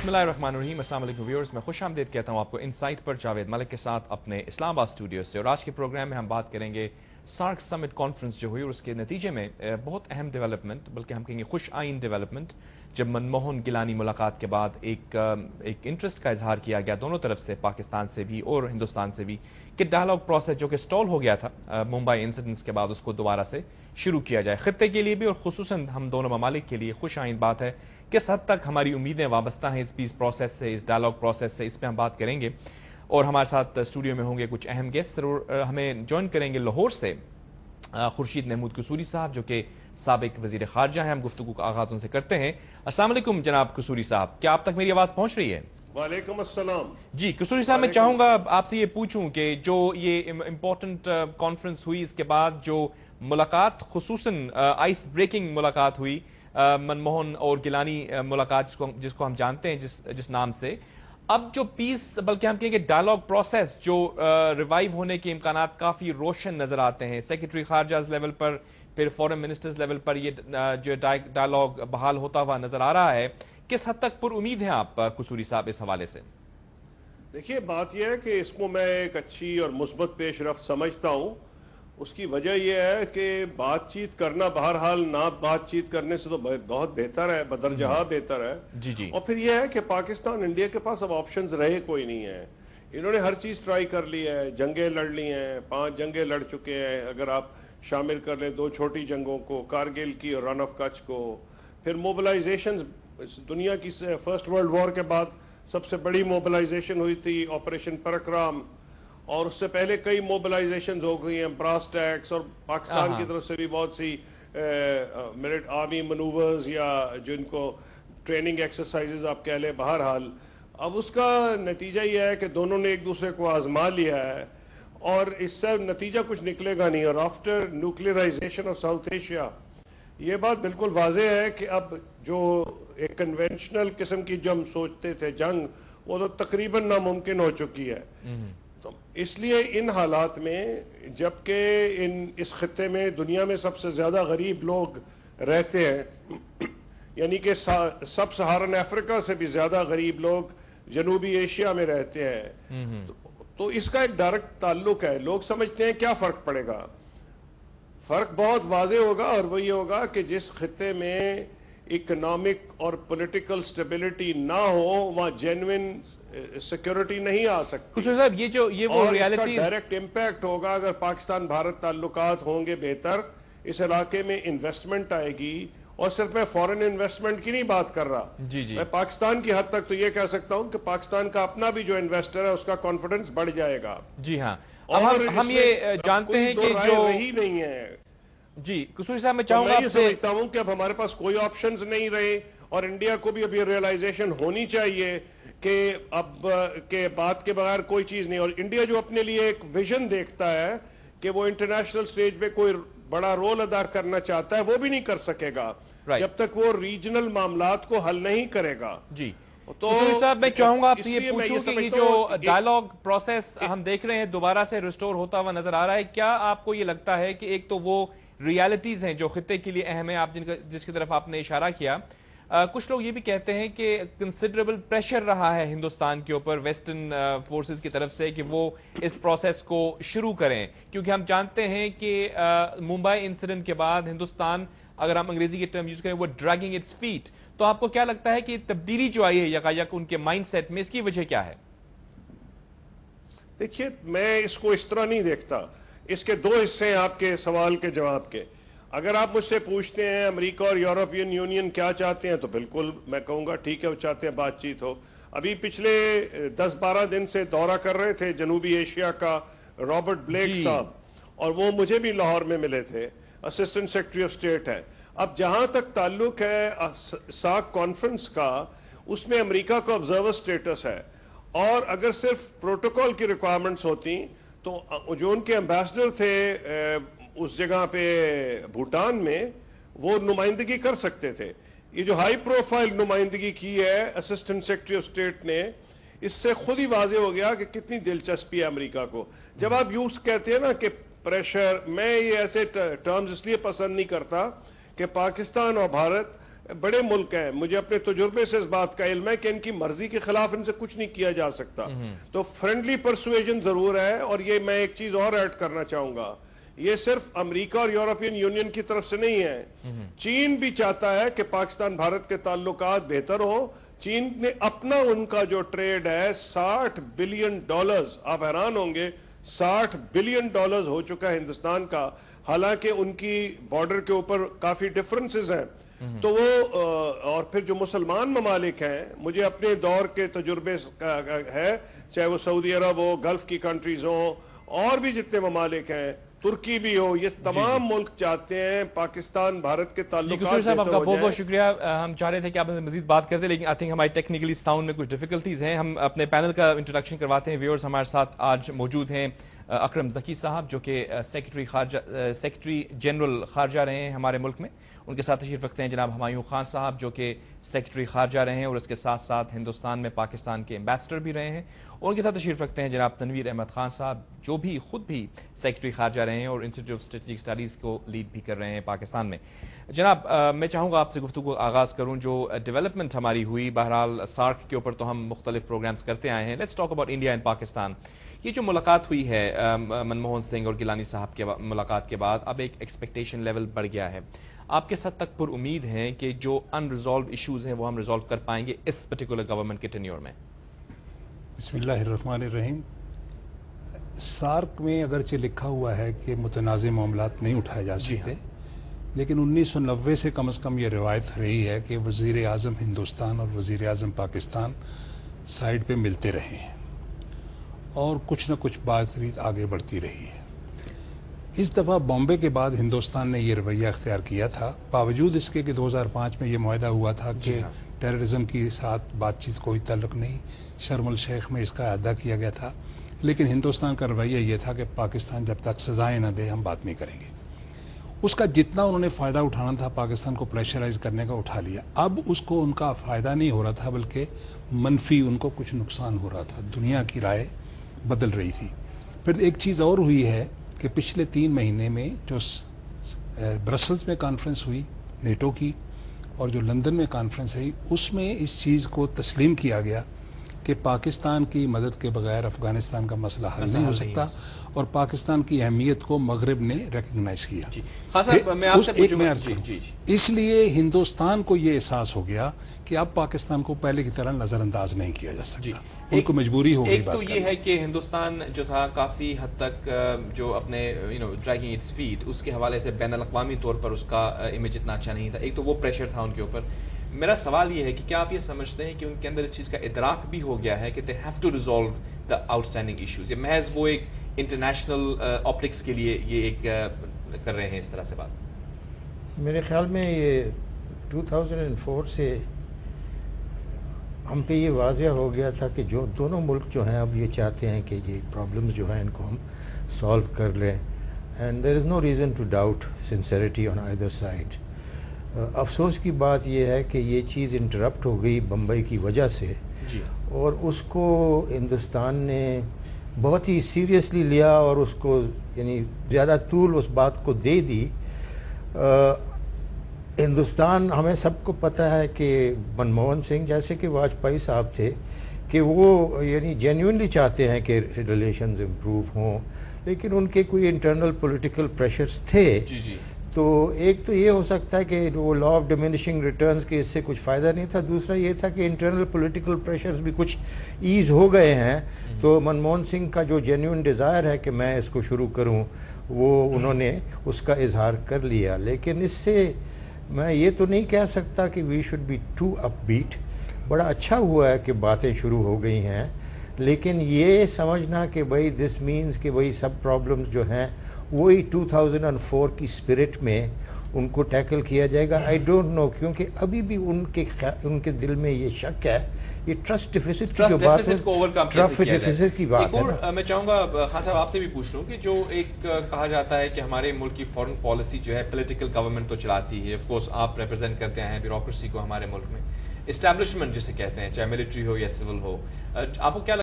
बिस्मिल्लाहिर्रहमानिर्रहीम। अस्सलाम वालेकुम व्यूअर्स, मैं खुश आमदीद कहता हूँ आपको इनसाइट पर जावेद मलिक के साथ अपने इस्लामाबाद स्टूडियो से। और आज के प्रोग्राम में हम बात करेंगे सार्क समिट कॉन्फ्रेंस जो हुई और उसके नतीजे में बहुत अहम डेवलपमेंट, बल्कि हम कहेंगे खुश आइन डेवलपमेंट, जब मनमोहन गिलानी मुलाकात के बाद एक इंटरेस्ट का इजहार किया गया दोनों तरफ से, पाकिस्तान से भी और हिंदुस्तान से भी, कि डायलॉग प्रोसेस जो कि स्टॉल हो गया था मुंबई इंसिडेंट्स के बाद, उसको दोबारा से शुरू किया जाए। खत्ते के लिए भी और खुसूसन हम दोनों ममालिक के लिए खुश आइन बात है। किस हद तक हमारी उम्मीदें वाबस्ता हैं इस पीस प्रोसेस से, इस डायलॉग प्रोसेस से, इस पर हम बात करेंगे। और हमारे साथ स्टूडियो में होंगे कुछ अहम गेस्ट, जरूर हमें ज्वाइन करेंगे लाहौर से खुर्शीद महमूद कसूरी साहब जो कि साबिक वजीर खारजा हैं। हम गुफ्तगू का आगाज उनसे करते हैं। अस्सलाम वालेकुम जनाब कसूरी साहब, क्या आप तक मेरी आवाज़ पहुंच रही है? वालेकुम अस्सलाम जी। कसूरी साहब, मैं चाहूंगा आपसे ये पूछूं कि जो ये इम्पोर्टेंट कॉन्फ्रेंस हुई, इसके बाद जो मुलाकात खुसूसन आइस ब्रेकिंग मुलाकात हुई, मनमोहन और गिलानी मुलाकात जिसको हम जानते हैं जिस नाम से, अब जो पीस, बल्कि हम कहेंगे डायलॉग प्रोसेस जो रिवाइव होने के इम्कानात काफ़ी रोशन नज़र आते हैं। सेक्रेटरी खारजा लेवल पर, फिर फॉरेन मिनिस्टर्स लेवल पर ये जो डायलॉग बहाल होता हुआ नज़र आ रहा है। किस हद तक पुरुमीद हैं आप कसूरी साहब इस हवाले से? देखिए, बात यह है कि इसको मैं एक अच्छी और मुस्बत पेशरफ्त समझता हूँ। उसकी वजह यह है कि बातचीत करना बहरहाल ना बातचीत करने से तो बहुत बेहतर है, बदरजहा बेहतर है। जी। और फिर यह है कि पाकिस्तान, इंडिया के पास अब ऑप्शंस रहे कोई नहीं है। इन्होंने हर चीज़ ट्राई कर ली है, जंगें लड़ ली हैं, 5 जंगें लड़ चुके हैं, अगर आप शामिल कर लें 2 छोटी जंगों को, कारगिल की और रन ऑफ कच्छ को। फिर मोबिलाइजेशन, दुनिया की फर्स्ट वर्ल्ड वॉर के बाद सबसे बड़ी मोबिलाइजेशन हुई थी ऑपरेशन पराक्रम, और उससे पहले कई मोबिलाइजेशन हो गई हैं, ब्रास टैक्स, और पाकिस्तान की तरफ से भी बहुत सी मिलिट्री आर्मी मनूवर्स या जिनको ट्रेनिंग एक्सरसाइजेज आप कह लें। बहरहाल अब उसका नतीजा यह है कि दोनों ने एक दूसरे को आजमा लिया है और इससे नतीजा कुछ निकलेगा नहीं। और after nuclearization of south Asia ये बात बिल्कुल वाज़ेह है कि अब जो एक कन्वेंशनल किस्म की जो हम सोचते थे जंग, वो तो तकरीबन नामुमकिन हो चुकी है। तो इसलिए इन हालात में, जबकि इस खत्ते में दुनिया में सबसे ज़्यादा गरीब लोग रहते हैं, यानी कि सब सहारन अफ्रीका से भी ज़्यादा गरीब लोग जनूबी एशिया में रहते हैं, तो इसका एक डायरेक्ट ताल्लुक है। लोग समझते हैं क्या फ़र्क पड़ेगा। फ़र्क बहुत वाज़ेह होगा, और वो ये होगा कि जिस खत्ते में इकोनॉमिक और पॉलिटिकल स्टेबिलिटी ना हो, वहाँ जेन्युइन सिक्योरिटी नहीं आ सकती। साहब, ये वो रियलिटी डायरेक्ट इम्पैक्ट होगा। अगर पाकिस्तान भारत ताल्लुकात होंगे बेहतर, इस इलाके में इन्वेस्टमेंट आएगी। और सिर्फ मैं फॉरेन इन्वेस्टमेंट की नहीं बात कर रहा, जी। मैं पाकिस्तान की हद तक तो ये कह सकता हूँ कि पाकिस्तान का अपना भी जो इन्वेस्टर है उसका कॉन्फिडेंस बढ़ जाएगा। जी हाँ। और हम ये जानते हैं कि जो रही नहीं है। जी कसूरी साहब, मैं चाहूंगा मैं ये समझता हूं कि अब हमारे पास कोई ऑप्शंस नहीं रहे, और इंडिया को भी अभी रियलाइजेशन होनी चाहिए कि अब के बात के बगैर कोई चीज नहीं। और इंडिया जो अपने लिए एक विजन देखता है कि वो इंटरनेशनल स्टेज पे कोई बड़ा रोल अदा करना चाहता है, वो भी नहीं कर सकेगा जब तक वो रीजनल मामलात को हल नहीं करेगा। जी तो साहब, मैं चाहूंगा आपसे ये पूछूं कि ये जो डायलॉग प्रोसेस हम देख रहे हैं दोबारा से रिस्टोर होता हुआ नजर आ रहा है, क्या आपको ये लगता है कि एक तो वो रियलिटीज हैं जो खित्ते के लिए अहम है, आप जिसकी तरफ आपने इशारा किया, कुछ लोग ये भी कहते हैं कि कंसिडरेबल प्रेशर रहा है हिंदुस्तान के ऊपर वेस्टर्न फोर्सेस की तरफ से कि वो इस प्रोसेस को शुरू करें, क्योंकि हम जानते हैं कि मुंबई इंसिडेंट के बाद हिंदुस्तान, अगर हम अंग्रेजी की टर्म यूज करें, वो ड्रैगिंग इट्स फीट। तो आपको क्या लगता है कि तब्दीली जो आई है यकायक उनके माइंडसेट में, इसकी वजह क्या है? देखिए, मैं इसको इस तरह नहीं देखता। इसके 2 हिस्से हैं आपके सवाल के जवाब के। अगर आप मुझसे पूछते हैं अमेरिका और यूरोपियन यूनियन क्या चाहते हैं, तो बिल्कुल मैं कहूँगा ठीक है, वो चाहते हैं बातचीत हो। अभी पिछले 10-12 दिन से दौरा कर रहे थे जनूबी एशिया का रॉबर्ट ब्लेक साहब, और वो मुझे भी लाहौर में मिले थे, असिस्टेंट सेक्रेटरी ऑफ स्टेट है। अब जहां तक ताल्लुक है सार्क कॉन्फ्रेंस का, उसमें अमेरिका को ऑब्जर्वर स्टेटस है, और अगर सिर्फ प्रोटोकॉल की रिक्वायरमेंट्स होती तो जो उनके एम्बेसडर थे उस जगह पे भूटान में, वो नुमाइंदगी कर सकते थे। ये जो हाई प्रोफाइल नुमाइंदगी की है असिस्टेंट सेक्रेटरी ऑफ स्टेट ने, इससे खुद ही वाजे हो गया कि कितनी दिलचस्पी है अमेरिका को। जब आप यूज कहते हैं ना कि प्रेशर, मैं ये ऐसे टर्म्स इसलिए पसंद नहीं करता कि पाकिस्तान और भारत بڑے ملک ہیں, مجھے اپنے تجربے سے اس بات کا علم ہے کہ ان کی مرضی کے خلاف ان سے کچھ نہیں کیا جا سکتا. تو فرینڈلی پرسویژن ضرور ہے. اور یہ میں ایک چیز اور ایڈ کرنا چاہوں گا, یہ صرف امریکہ اور یورپین یونین کی طرف سے نہیں ہے, چین بھی چاہتا ہے کہ پاکستان بھارت کے تعلقات بہتر ہوں. چین نے اپنا ان کا جو ٹریڈ ہے $60 بلین, آپ حیران ہوں گے, $60 بلین ہو چکا ہے ہندوستان کا, حالانکہ ان کی بارڈر کے اوپر کافی ڈفرنسز ہیں. تو وہ اور پھر جو مسلمان ممالک ہیں, مجھے اپنے دور کے تجربے ہے, چاہے وہ سعودی عرب ہو, گلف کی کنٹریز ہوں, اور بھی جتنے ممالک ہیں, ترکی بھی ہو, یہ تمام ملک چاہتے ہیں پاکستان بھارت کے تعلقات صاحب آپ کا بہتر ہو بہت بہت جائیں. شکریہ. ہم چاہ رہے تھے کہ آپ مزید بات کرتے, لیکن آئی تھنک ہماری ٹیکنیکلی ساؤنڈ میں کچھ ڈیفیکلٹیز ہیں. ہم اپنے پینل کا انٹروڈکشن کرواتے ہیں. ویورز ہمارے ساتھ آج موجود ہیں اکرم ذکی صاحب, جو کہ سیکرٹری جنرل خارجہ رہے ہیں ہمارے ملک میں. ان کے ساتھ تشریف رکھتے ہیں جناب ہمایوں خان صاحب, جو کہ سیکرٹری خارجہ رہے ہیں اور اس کے ساتھ ساتھ ہندوستان میں پاکستان کے ایمبیسڈر بھی رہے ہیں. اور ان کے ساتھ تشریف رکھتے ہیں جناب تنویر احمد خان صاحب, جو بھی خود بھی سیکرٹری خارجہ رہے ہیں اور انسٹیٹیوٹ آف اسٹریٹجک اسٹڈیز کو لیڈ بھی کر رہے ہیں پاکستان میں. جناب میں چاہوں گا آپ سے گفتگو آغاز کروں. جو ڈیولپمنٹ ہماری ہوئی, بہرحال سارک کے اوپر تو ہم مختلف پروگرامز کرتے آئے ہیں. Let's talk about India and Pakistan. یہ جو ملاقات ہوئی ہے منموہن سنگھ اور گیلانی صاحب کے ملاقات کے بعد, اب ایک ایکسپیکٹیشن لیول بڑھ گیا ہے. آپ کس حد تک پر امید ہیں کہ جو ان ریزالوڈ ایشوز ہیں وہ ہم ریزالو کر پائیں گے اس پرٹیکولر گورنمنٹ کے ٹینیور میں؟ بسم اللہ الرحمن الرحیم. سارک میں اگرچہ لکھا ہوا ہے کہ متنازع معاملات نہیں اٹھائے جا سکتے, لیکن 1990 سے کم از کم یہ روایت رہی ہے کہ وزیر اعظم ہندوستان اور وزیر اعظم پاکستان سائڈ پہ ملتے رہے ہیں اور کچھ نہ کچھ بات ریت آگے بڑھتی رہی ہے. اس دفعہ بامبے کے بعد ہندوستان نے یہ رویہ اختیار کیا تھا, باوجود اس کے کہ 2005 میں یہ معاہدہ ہوا تھا کہ ٹیررزم کے ساتھ بات چیت کوئی تعلق نہیں, شرم الشیخ میں اس کا اعادہ کیا گیا تھا. لیکن ہندوستان کا رویہ یہ تھا کہ پاکستان جب تک سزائیں نہ دے ہم بات نہیں کریں گے. اس کا جتنا انہوں نے فائدہ اٹھانا تھا پاکستان کو پریشرائز کرنے کا اٹھا لیا. اب اس کو ان کا فائدہ نہیں ہو رہا تھا, بلکہ منفی ان کو کچھ نقصان ہو رہا تھا. دنیا کی رائے بدل رہی تھی. پھر ایک چیز اور ہوئی ہے کہ پچھلے 3 مہینے میں جو برسلز میں کانفرنس ہوئی نیٹو کی اور جو لندن میں کانفرنس ہوئی, اس میں اس چیز کو تسلیم کیا گیا کہ پاکستان کی مدد کے بغیر افغانستان کا مسئلہ حل نہیں ہو سکتا, اور پاکستان کی اہمیت کو مغرب نے ریکگنائز کیا. اس لیے ہندوستان کو یہ احساس ہو گیا کہ اب پاکستان کو پہلے کی طرح نظر انداز نہیں کیا جا سکتا. ان کو مجبوری ہو گئی. ایک تو یہ ہے کہ ہندوستان جو تھا کافی حد تک جو اپنے ڈریگنگ اٹس فیٹ, اس کے حوالے سے بین الاقوامی طور پر اس کا امیج اتنا اچھا نہیں تھا. ایک تو وہ پریشر تھا ان کے اوپر. میرا سوال یہ ہے کہ کیا آپ یہ سمجھتے ہیں کہ ان کے اندر اس چیز کا ادراک بھی ہو گیا ہے کہ they have to resolve the outstanding issues, یہ محض وہ ایک انٹرنیشنل آپٹکس کے لیے یہ ایک کر رہے ہیں اس طرح سے بات؟ میرے خیال میں یہ 2004 سے ہم پہ یہ واضح ہو گیا تھا کہ جو دونوں ملک جو ہیں اب یہ چاہتے ہیں کہ یہ پرابلمز جو ہیں ان کو ہم سالو کر لیں, and there is no reason to doubt sincerity on either side. افسوس کی بات یہ ہے کہ یہ چیز انٹرپٹ ہو گئی بمبئی کی وجہ سے, اور اس کو ہندوستان نے بہت ہی سیریسلی لیا اور اس کو یعنی زیادہ طول اس بات کو دے دی. ہندوستان, ہمیں سب کو پتہ ہے کہ منموہن سنگھ جیسے کہ واجپئی صاحب تھے کہ وہ یعنی جینیونلی چاہتے ہیں کہ ریلیشنز امپروو ہوں, لیکن ان کے کوئی انٹرنل پولیٹیکل پریشرز تھے. تو ایک تو یہ ہو سکتا ہے کہ وہ لا آف ڈیمینشنگ ریٹرنز کے اس سے کچھ فائدہ نہیں تھا. دوسرا یہ تھا کہ انٹرنل پولیٹیکل پریشرز بھی کچھ ایز ہو گئے ہیں. تو منموہن سنگھ کا جو جینیون ڈیزائر ہے کہ میں اس کو شروع کروں, وہ انہوں نے اس کا اظہار کر لیا. لیکن اس سے میں یہ تو نہیں کہہ سکتا کہ we should be too upbeat. بڑا اچھا ہوا ہے کہ باتیں شروع ہو گئی ہیں, لیکن یہ سمجھنا کہ بھائی دس مینز کہ بھائی سب پرابلمز جو ہیں وہی 2004 کی اسپرٹ میں ان کو ٹیکل کیا جائے گا. آئی ڈونٹ نو, کیونکہ ابھی بھی ان کے دل میں یہ شک ہے, یہ ٹرسٹ ڈیفیسٹ کی جو بات ہے, ٹرسٹ ڈیفیسٹ کی بات ہے. میں چاہوں گا خان صاحب آپ سے بھی پوچھ لوں کہ جو ایک کہا جاتا ہے کہ ہمارے ملک کی فارن پالیسی جو ہے پولیٹیکل گورنمنٹ تو چلاتی ہے, آف کورس آپ ریپرزینٹ کرتے ہیں بیوروکریسی کو ہمارے ملک میں, اسٹیبلشمنٹ جسے کہتے ہیں, چاہے ملٹری ہو یا سول ہو, آپ کو کیا